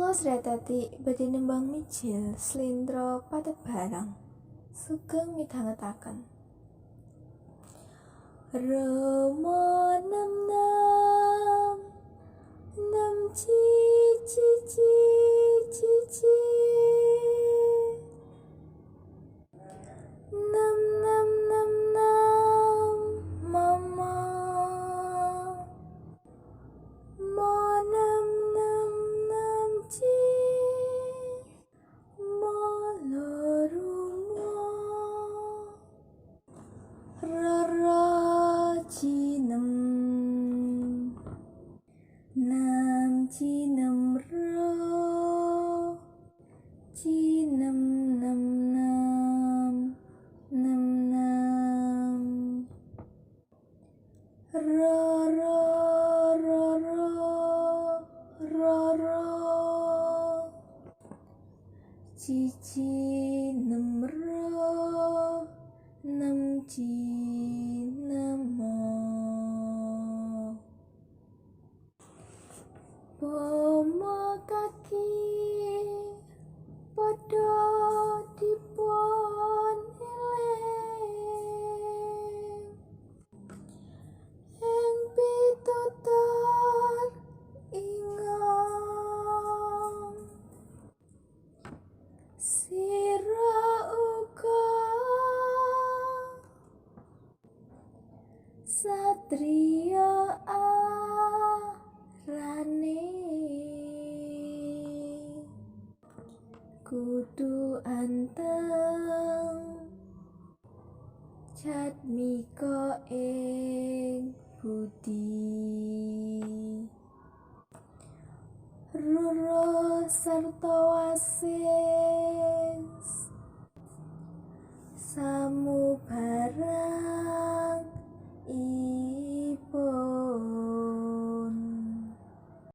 Kula Sretati badhe nembang mijil slendra patebarang sugeng midhangetaken. Rama nem nem nem ci ci ci ci ci nem nem nem nem mama ma nem nem nem ci ma larumo rara cinem nam cinem ro cinem nam nam nam nam rara rara rara cici nem ro nem ci nemo Pomo kaki padha dipun eling ing pitutur ingang sira uga satriya arane kudu anteng jatmika ing budi rura sarta wasis samubarang